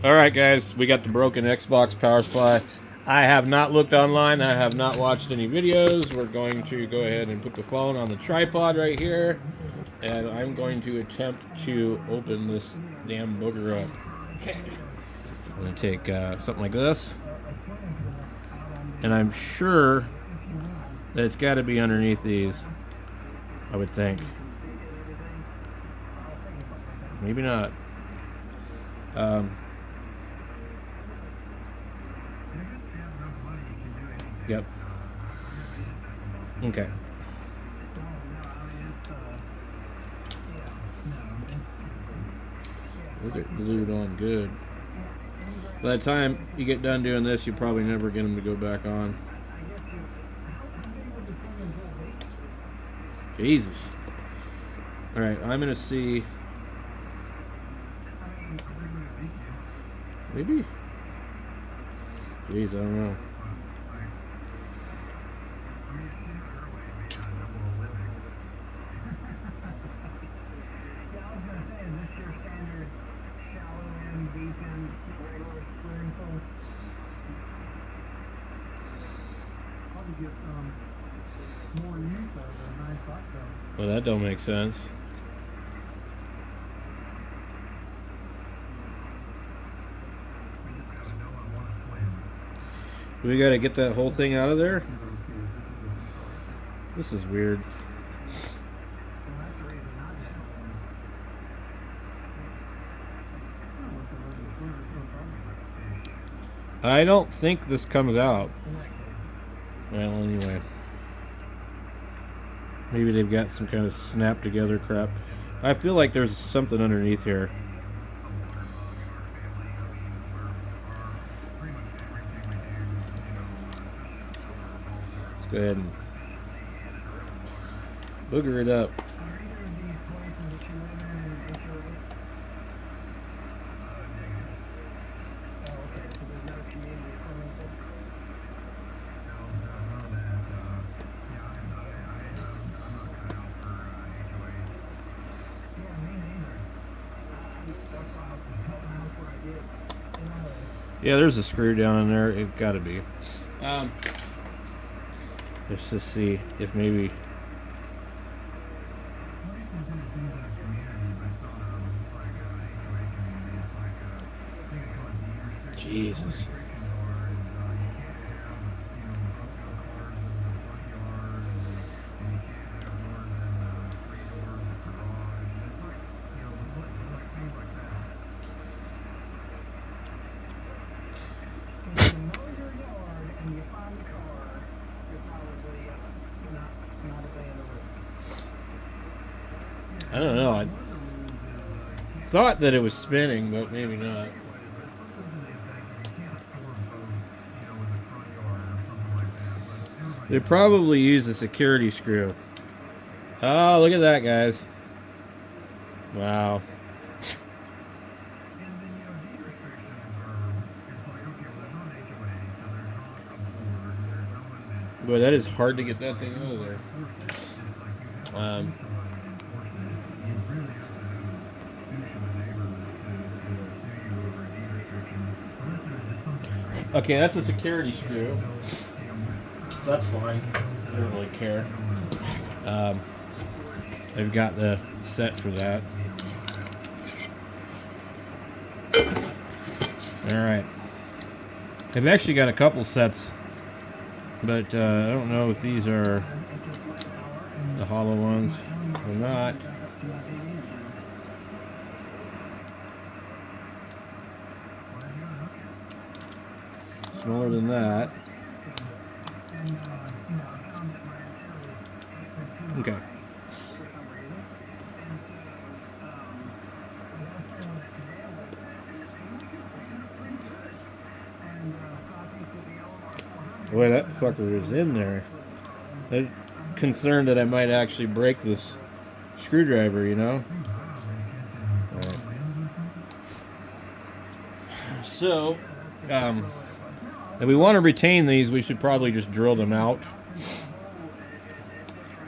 Alright guys, we got the broken Xbox power supply. I have not looked online, I have not watched any videos. We're going to go ahead and put the phone on the tripod right here. And I'm going to attempt to open this damn booger up. Okay. I'm going to take something like this. And I'm sure that it's got to be underneath these, I would think. Maybe not. Yep. Okay. Those are glued on good. By the time you get done doing this, you probably never get them to go back on. Jesus. Alright, I'm going to see. Maybe? Jeez, I don't know. Well, that don't make sense. We gotta get that whole thing out of there? This is weird. I don't think this comes out. Well, anyway. Maybe they've got some kind of snap together crap. I feel like there's something underneath here. Let's go ahead and booger it up. Yeah, there's a screw down in there. It's got to be. Let's just see if maybe. Jesus. I don't know. I thought that it was spinning, but maybe not. They probably use a security screw. Oh, look at that, guys. Wow. Boy, that is hard to get that thing out of there. Okay, that's a security screw. So that's fine. I don't really care. They've got the set for that. Alright. They've actually got a couple sets, but I don't know if these are the hollow ones or not. Smaller than that. Okay. Boy, that fucker is in there. I'm concerned that I might actually break this screwdriver, you know? Right. So, if we want to retain these, we should probably just drill them out.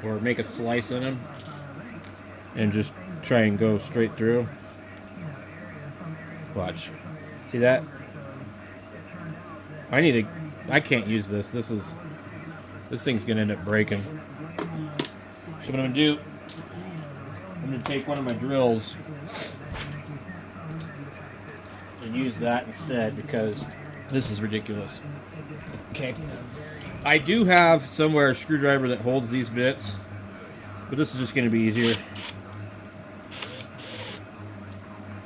Or make a slice in them. And just try and go straight through. Watch. See that? I can't use this. This thing's gonna end up breaking. So what I'm gonna do, I'm gonna take one of my drills and use that instead because this is ridiculous. Okay. I do have somewhere a screwdriver that holds these bits, but this is just gonna be easier.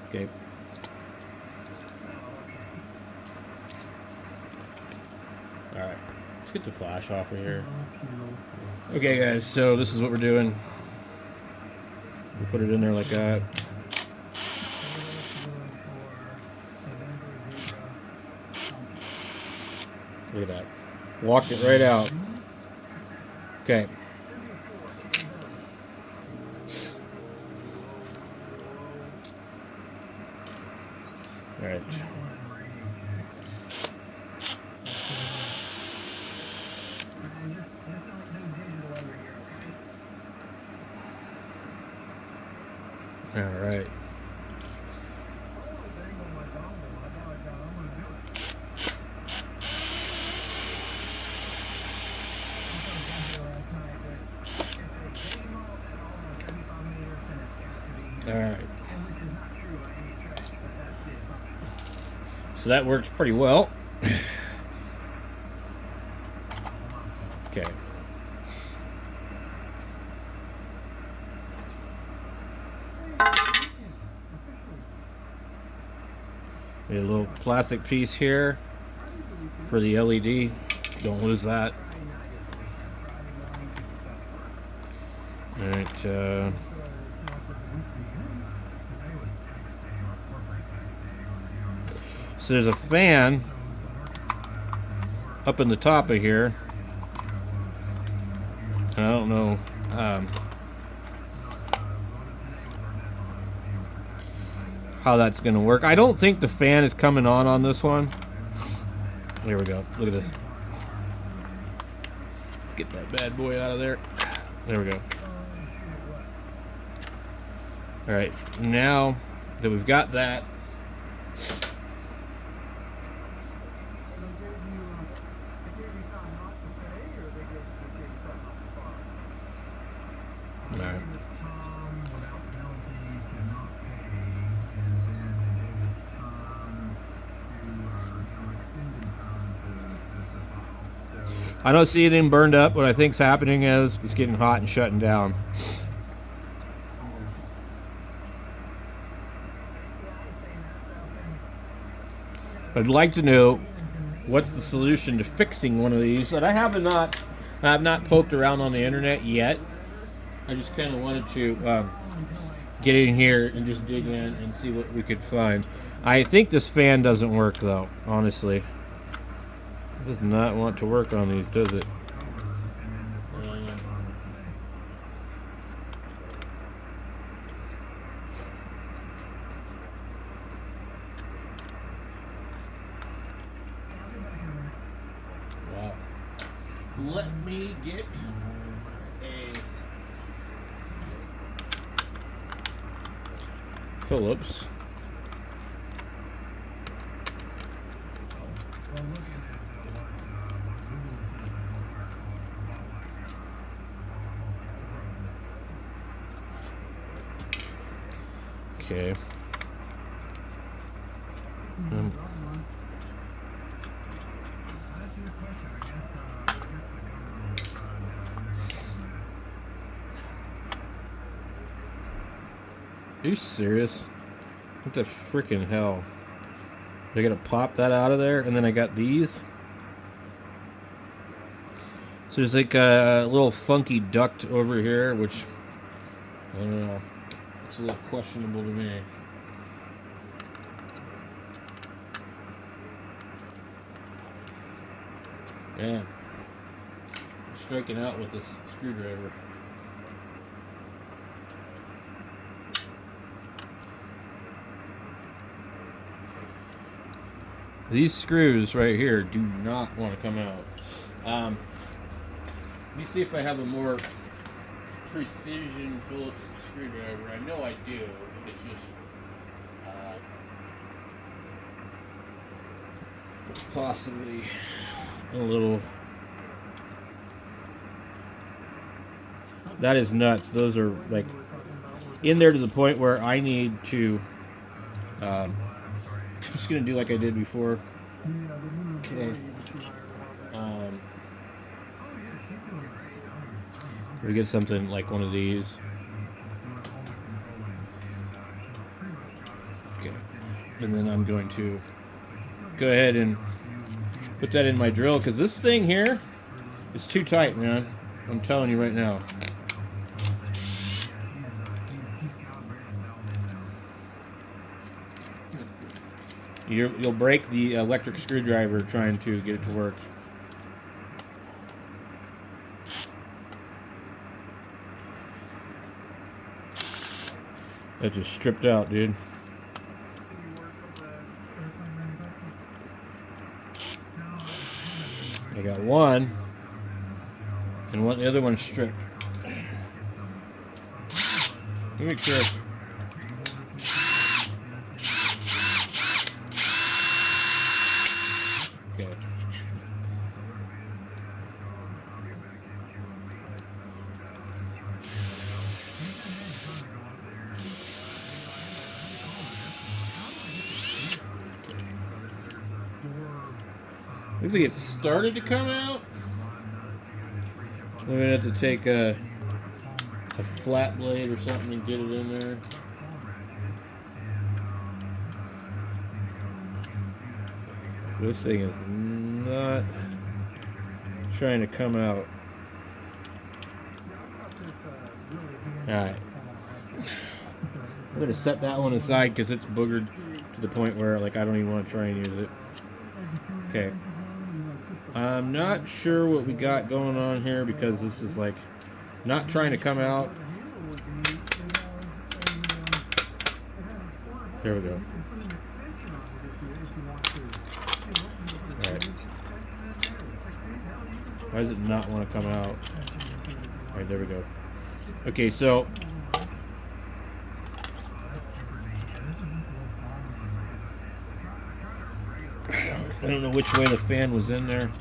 Okay. Alright. Let's get the flash off of here. Okay guys, so this is what we're doing. We put it in there like that. Look at that. Walked it right out. Okay. Alright. Alright. Alright. So that works pretty well. Okay. A little plastic piece here for the LED. Don't lose that. Alright, so there's a fan up in the top of here. I don't know how that's going to work. I don't think the fan is coming on this one. There we go. Look at this. Let's get that bad boy out of there. There we go. All right, now that we've got that, all right. I don't see anything burned up. What I think's happening is it's getting hot and shutting down. I'd like to know what's the solution to fixing one of these. And I have not poked around on the internet yet. I just kind of wanted to get in here and just dig in and see what we could find. I think this fan doesn't work though, honestly. It does not want to work on these, does it? Wow. Let me get a Phillips. Okay. Are you serious? What the freaking hell? I gotta pop that out of there, and then I got these. So there's like a little funky duct over here, which I don't know. It's a little questionable to me. Man, I'm striking out with this screwdriver. These screws right here do not want to come out. Let me see if I have a more precision Phillips screwdriver. I know I do. It's just possibly a little. That is nuts. Those are like in there to the point where I need to. I'm just gonna do like I did before. Okay. We get something like one of these. Okay. And then I'm going to go ahead and put that in my drill because this thing here is too tight, man. I'm telling you right now. You'll break the electric screwdriver trying to get it to work. That just stripped out, dude. I got one, and the other one's stripped. Let me make sure. Okay. Looks like it started to come out. I'm gonna have to take a flat blade or something and get it in there. This thing is not trying to come out. Alright. I'm gonna set that one aside because it's boogered to the point where like I don't even want to try and use it. Okay. I'm not sure what we got going on here because this is like not trying to come out. There we go. Alright. Why does it not want to come out? Alright, there we go. Okay, so I don't know which way the fan was in there.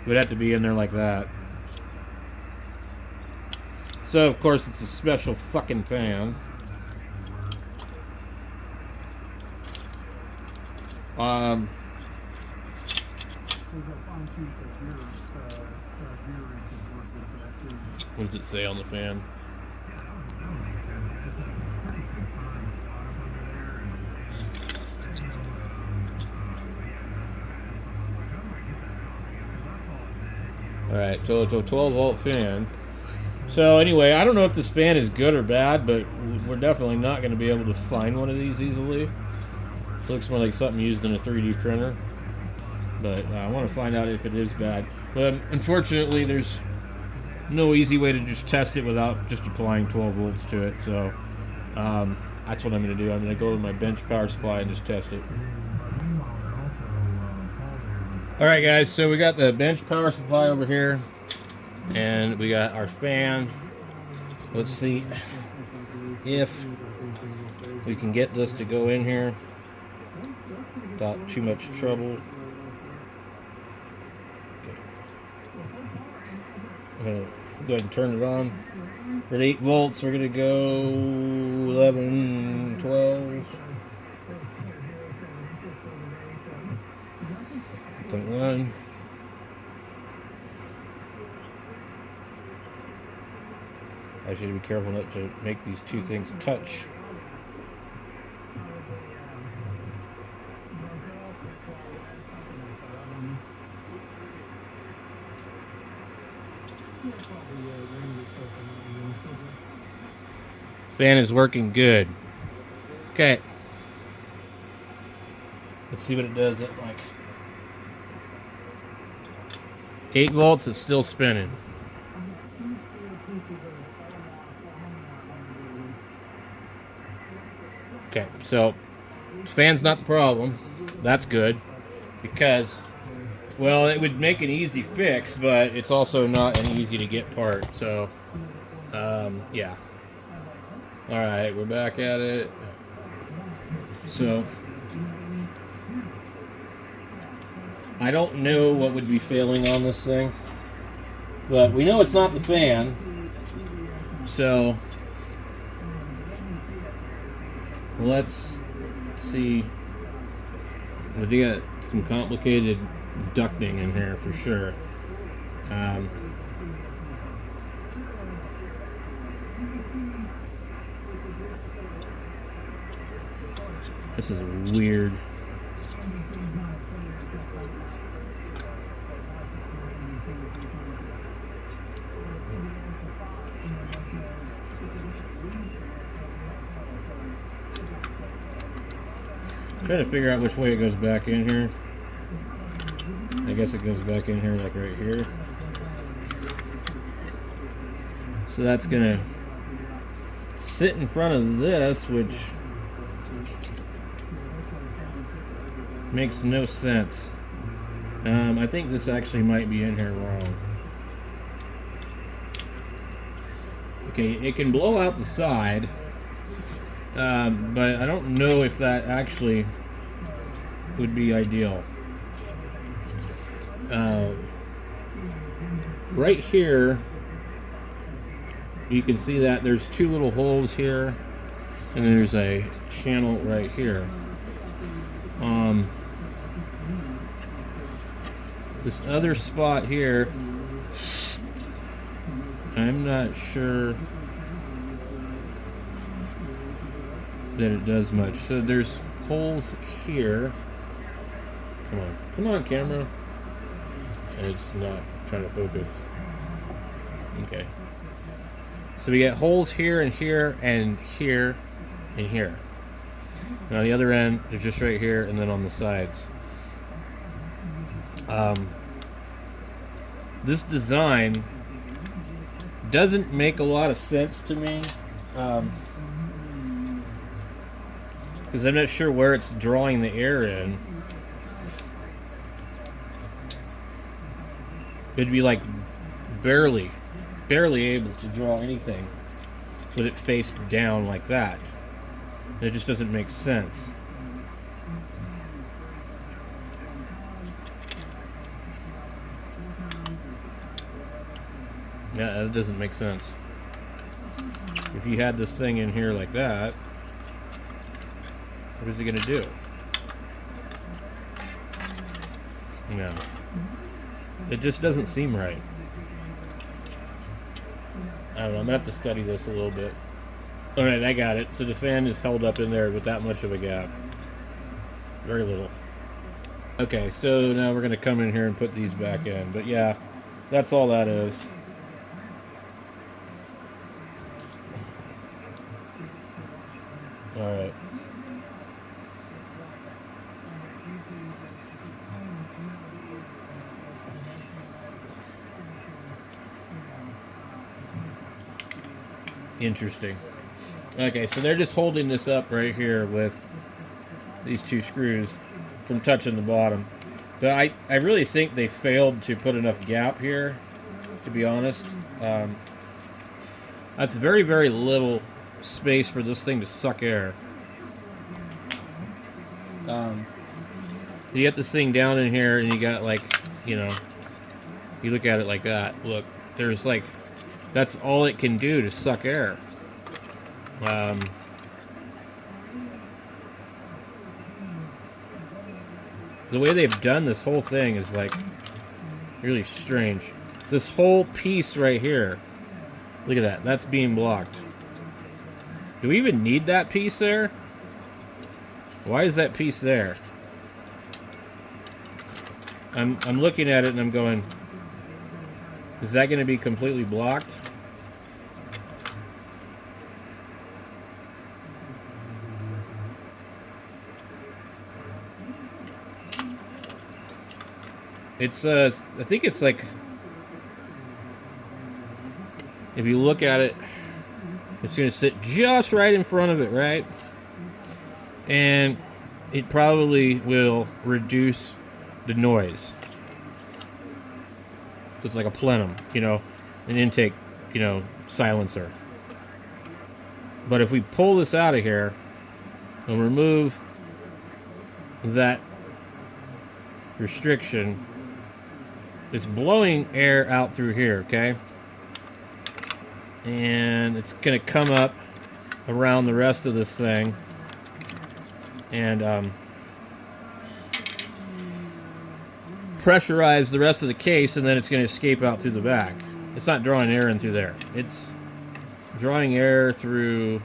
It would have to be in there like that. So, of course, it's a special fucking fan. What does it say on the fan? Alright, so it's a 12-volt fan. So anyway, I don't know if this fan is good or bad, but we're definitely not going to be able to find one of these easily. It looks more like something used in a 3D printer. But I want to find out if it is bad. But unfortunately, there's no easy way to just test it without just applying 12 volts to it. So that's what I'm going to do. I'm going to go to my bench power supply and just test it. Alright guys, so we got the bench power supply over here. And we got our fan. Let's see if we can get this to go in here without too much trouble. I'm going to go ahead and turn it on. We're at 8 volts. We're going to go 11, 12. 0.1. I should be careful not to make these two things touch. Fan is working good. Okay. Let's see what it does at like 8 volts. It's still spinning. Okay, so fan's not the problem. That's good because, well, it would make an easy fix, but it's also not an easy to get part. So Yeah. All right, we're back at it. So, I don't know what would be failing on this thing, but we know it's not the fan. So, let's see. We got some complicated ducting in here for sure. This is weird. I'm trying to figure out which way it goes back in here. I guess it goes back in here like right here. So that's gonna sit in front of this, which makes no sense. I think this actually might be in here wrong. Okay, it can blow out the side, but I don't know if that actually would be ideal. Right here, you can see that there's two little holes here, and there's a channel right here. This other spot here, I'm not sure that it does much. So there's holes here. Come on, camera. It's not trying to focus. Okay. So we got holes here and here and here and here. And on the other end, they're just right here and then on the sides. This design doesn't make a lot of sense to me, because I'm not sure where it's drawing the air in. It'd be like barely able to draw anything with it faced down like that. It just doesn't make sense. Yeah, that doesn't make sense. If you had this thing in here like that, what is it gonna do? No. It just doesn't seem right. I don't know, I'm gonna have to study this a little bit. Alright, I got it. So the fan is held up in there with that much of a gap. Very little. Okay, so now we're gonna come in here and put these back in. But yeah, that's all that is. Alright. Interesting. Okay, so they're just holding this up right here with these two screws from touching the bottom. But I really think they failed to put enough gap here, to be honest. That's very, very little space for this thing to suck air. You get this thing down in here and you got like, you know, you look at it like that. Look, there's like, that's all it can do to suck air. The way they've done this whole thing is like really strange. This whole piece right here, look at that, that's being blocked. Do we even need that piece there? Why is that piece there? I'm looking at it and I'm going, is that going to be completely blocked? It's I think it's like, if you look at it, it's going to sit just right in front of it, right? And it probably will reduce the noise. So it's like a plenum, you know, an intake you know, silencer. But if we pull this out of here and remove that restriction, it's blowing air out through here, okay? And it's going to come up around the rest of this thing and pressurize the rest of the case, and then it's going to escape out through the back. It's not drawing air in through there. It's drawing air through...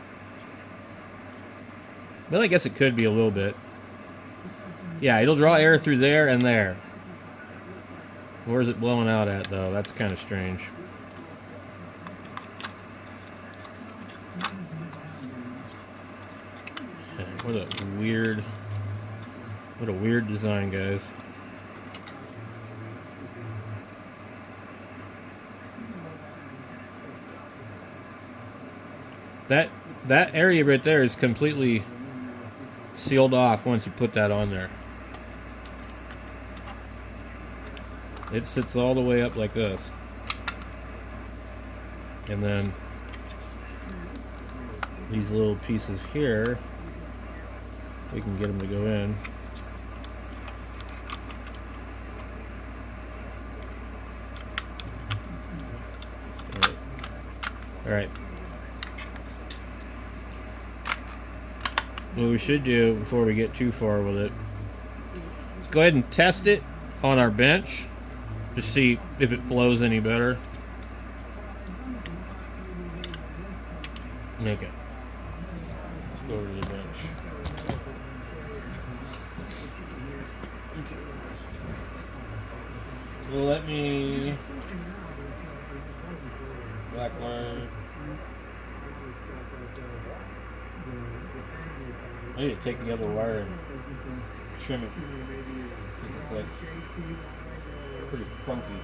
Well, I guess it could be a little bit. Yeah, it'll draw air through there and there. Where's it blowing out at, though? That's kind of strange. What a weird design, guys. That area right there is completely sealed off once you put that on there. It sits all the way up like this. And then these little pieces here, we can get them to go in. All right. What we should do before we get too far with it, let's go ahead and test it on our bench. Just see if it flows any better. Okay. Let's go over to the bench. Okay. Well, let me... Black wire. I need to take the other wire and trim it, because it's like pretty funky.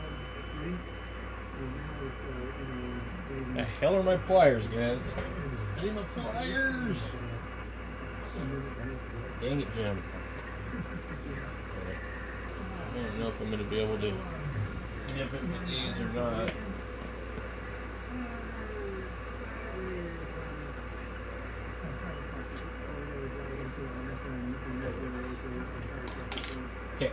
The hell are my pliers, guys? I need my pliers! Dang it, Jim. I don't know if I'm going to be able to nip it with these or not. Okay.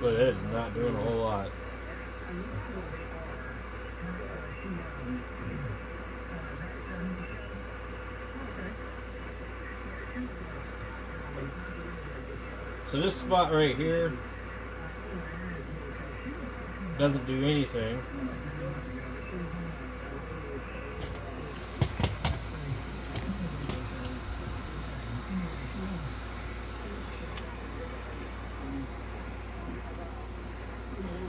But it is not doing a whole lot. So this spot right here doesn't do anything.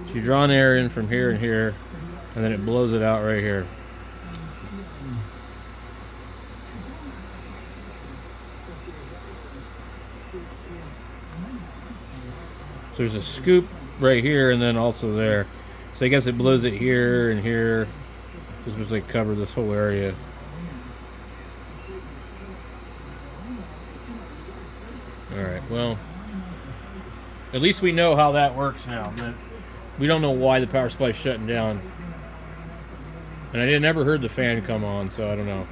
So you're drawing air in from here and here, and then it blows it out right here. So there's a scoop right here and then also there. So I guess it blows it here and here. This was like cover this whole area. Alright, well, at least we know how that works now. But we don't know why the power supply is shutting down. And I never heard the fan come on, so I don't know.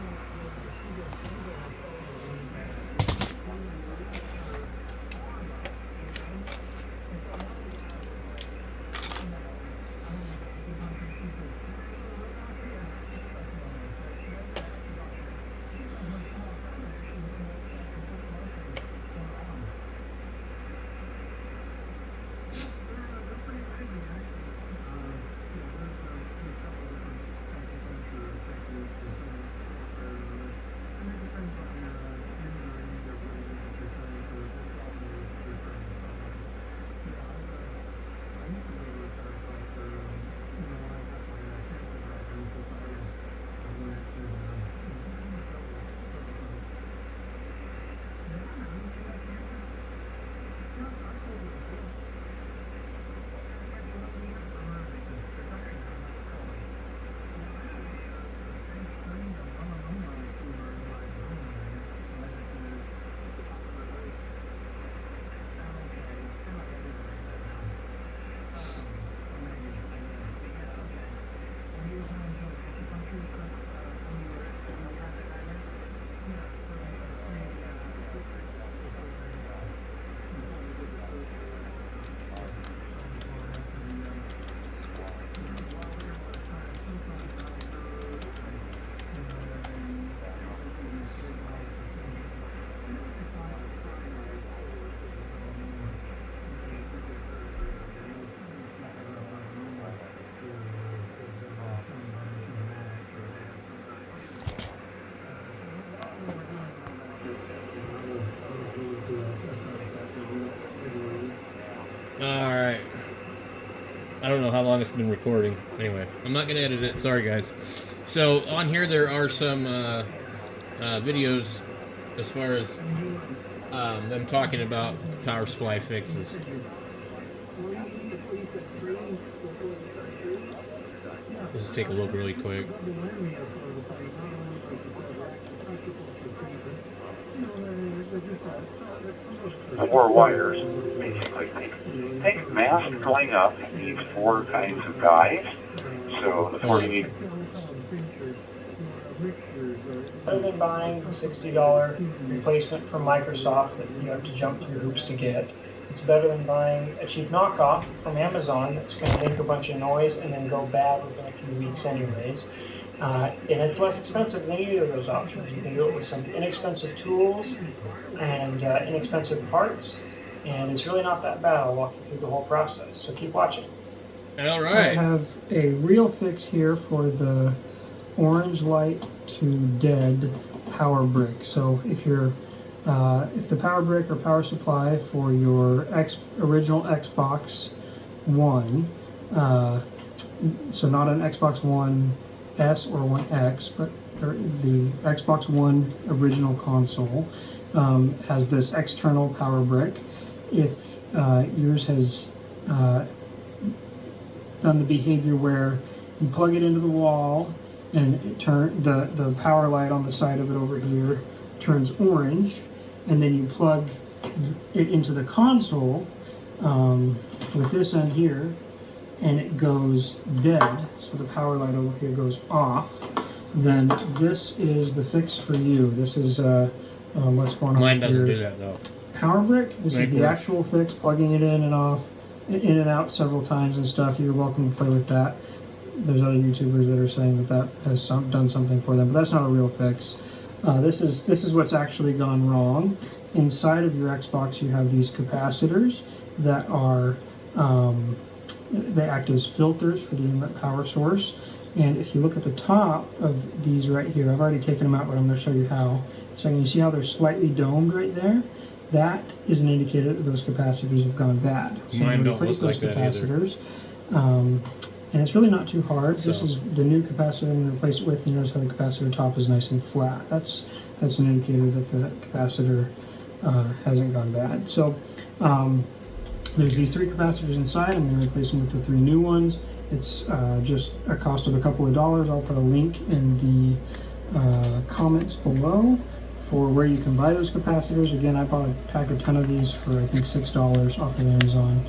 Alright. I don't know how long it's been recording. Anyway, I'm not going to edit it. Sorry, guys. So, on here there are some videos as far as them talking about power supply fixes. Let's just take a look really quick. Four wires, basically. Think mast going up needs 4 kinds of guys. So the 4 you need. Rather than buying the $60 replacement from Microsoft that you have to jump through hoops to get, it's better than buying a cheap knockoff from Amazon that's going to make a bunch of noise and then go bad within a few weeks anyways. And it's less expensive than either of those options. You can do it with some inexpensive tools and inexpensive parts, and it's really not that bad. I'll walk you through the whole process, so keep watching. All right. I have a real fix here for the orange light to dead power brick. So if the power brick or power supply for your original Xbox One, so not an Xbox One S or One X, but the Xbox One original console has this external power brick. If yours has done the behavior where you plug it into the wall and it the power light on the side of it over here turns orange, and then you plug it into the console with this end here, and it goes dead, so the power light over here goes off, then this is the fix for you. This is what's going on. Mine doesn't do that though. Power brick, this is the actual fix, plugging it in and off, in and out several times and stuff. You're welcome to play with that. There's other YouTubers that are saying that has done something for them, but that's not a real fix. This is what's actually gone wrong. Inside of your Xbox, you have these capacitors that are they act as filters for the inlet power source. And if you look at the top of these right here, I've already taken them out, but I'm going to show you how. So you see how they're slightly domed right there? That is an indicator that those capacitors have gone bad. So mine don't look like that either. And it's really not too hard. So this is the new capacitor I'm going to replace it with. You notice how the capacitor top is nice and flat. That's an indicator that the capacitor hasn't gone bad. So there's these 3 capacitors inside. I'm going to replace them with the 3 new ones. It's just a cost of a couple of dollars. I'll put a link in the comments below for where you can buy those capacitors. Again, I bought a pack of 10 of these for I think $6 off of Amazon.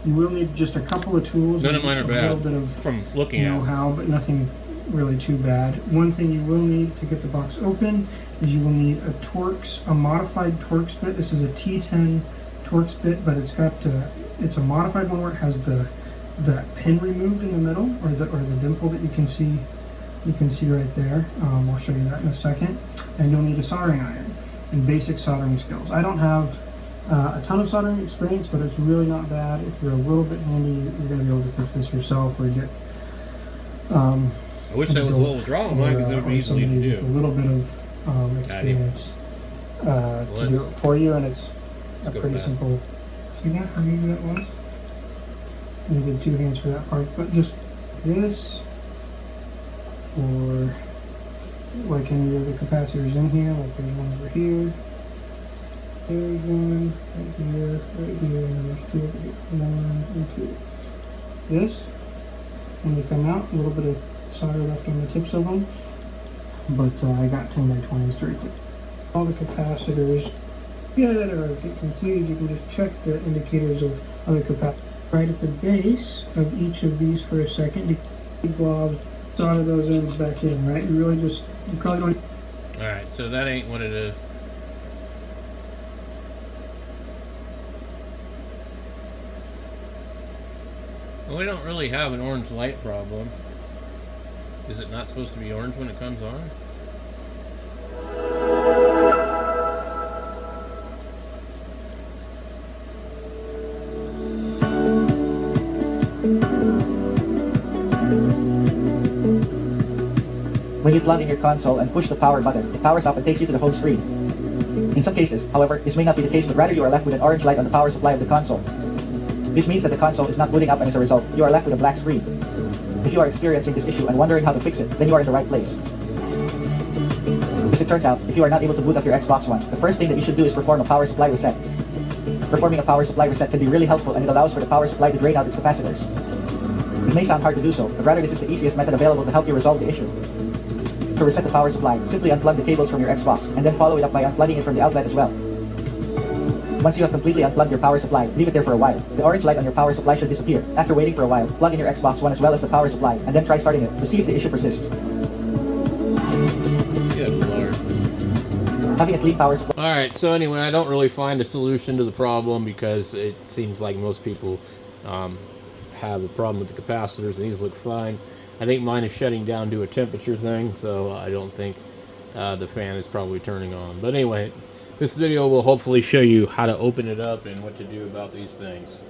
You will need just a couple of tools. None of mine are bad. A little bit of from looking at know-how, but nothing really too bad. One thing you will need to get the box open is you will need a modified Torx bit. This is a T10 Torx bit, but it's a modified one where it has the pin removed in the middle, or the dimple that you can see right there. I'll show you that in a second. And you'll need a soldering iron and basic soldering skills. I don't have a ton of soldering experience, but it's really not bad. If you're a little bit handy, you're going to be able to fix this yourself, or get I wish that was what was wrong with mine, because it would be easy to do. A little bit of experience to do it for you, and it's a pretty simple. See that? How easy that was? You did 2 hands for that part, but just this, or like any of the capacitors in here, like there's one over here. There's one right here, and then there's 2 over here. 1 and 2. This, when they come out, a little bit of solder left on the tips of them, but I got 10 by 20s to replace. All the capacitors get or get confused, you can just check the indicators of other capacitors. Right at the base of each of these for a second, you gloves, solder those ends back in, right? You probably don't. Alright, so that ain't what it is. Well, we don't really have an orange light problem. Is it not supposed to be orange when it comes on? When you plug in your console and push the power button, it powers up and takes you to the home screen. In some cases, however, this may not be the case, but rather you are left with an orange light on the power supply of the console. This means that the console is not booting up, and as a result, you are left with a black screen. If you are experiencing this issue and wondering how to fix it, then you are in the right place. As it turns out, if you are not able to boot up your Xbox One, the first thing that you should do is perform a power supply reset. Performing a power supply reset can be really helpful, and it allows for the power supply to drain out its capacitors. It may sound hard to do so, but rather this is the easiest method available to help you resolve the issue. To reset the power supply, simply unplug the cables from your Xbox, and then follow it up by unplugging it from the outlet as well. Once you have completely unplugged your power supply, leave it there for a while. The orange light on your power supply should disappear. After waiting for a while, plug in your Xbox One as well as the power supply, and then try starting it to see if the issue persists. Good Lord. Having a clean power supply. Alright, so anyway, I don't really find a solution to the problem because it seems like most people have a problem with the capacitors, and these look fine. I think mine is shutting down to a temperature thing, so I don't think the fan is probably turning on. But anyway, this video will hopefully show you how to open it up and what to do about these things.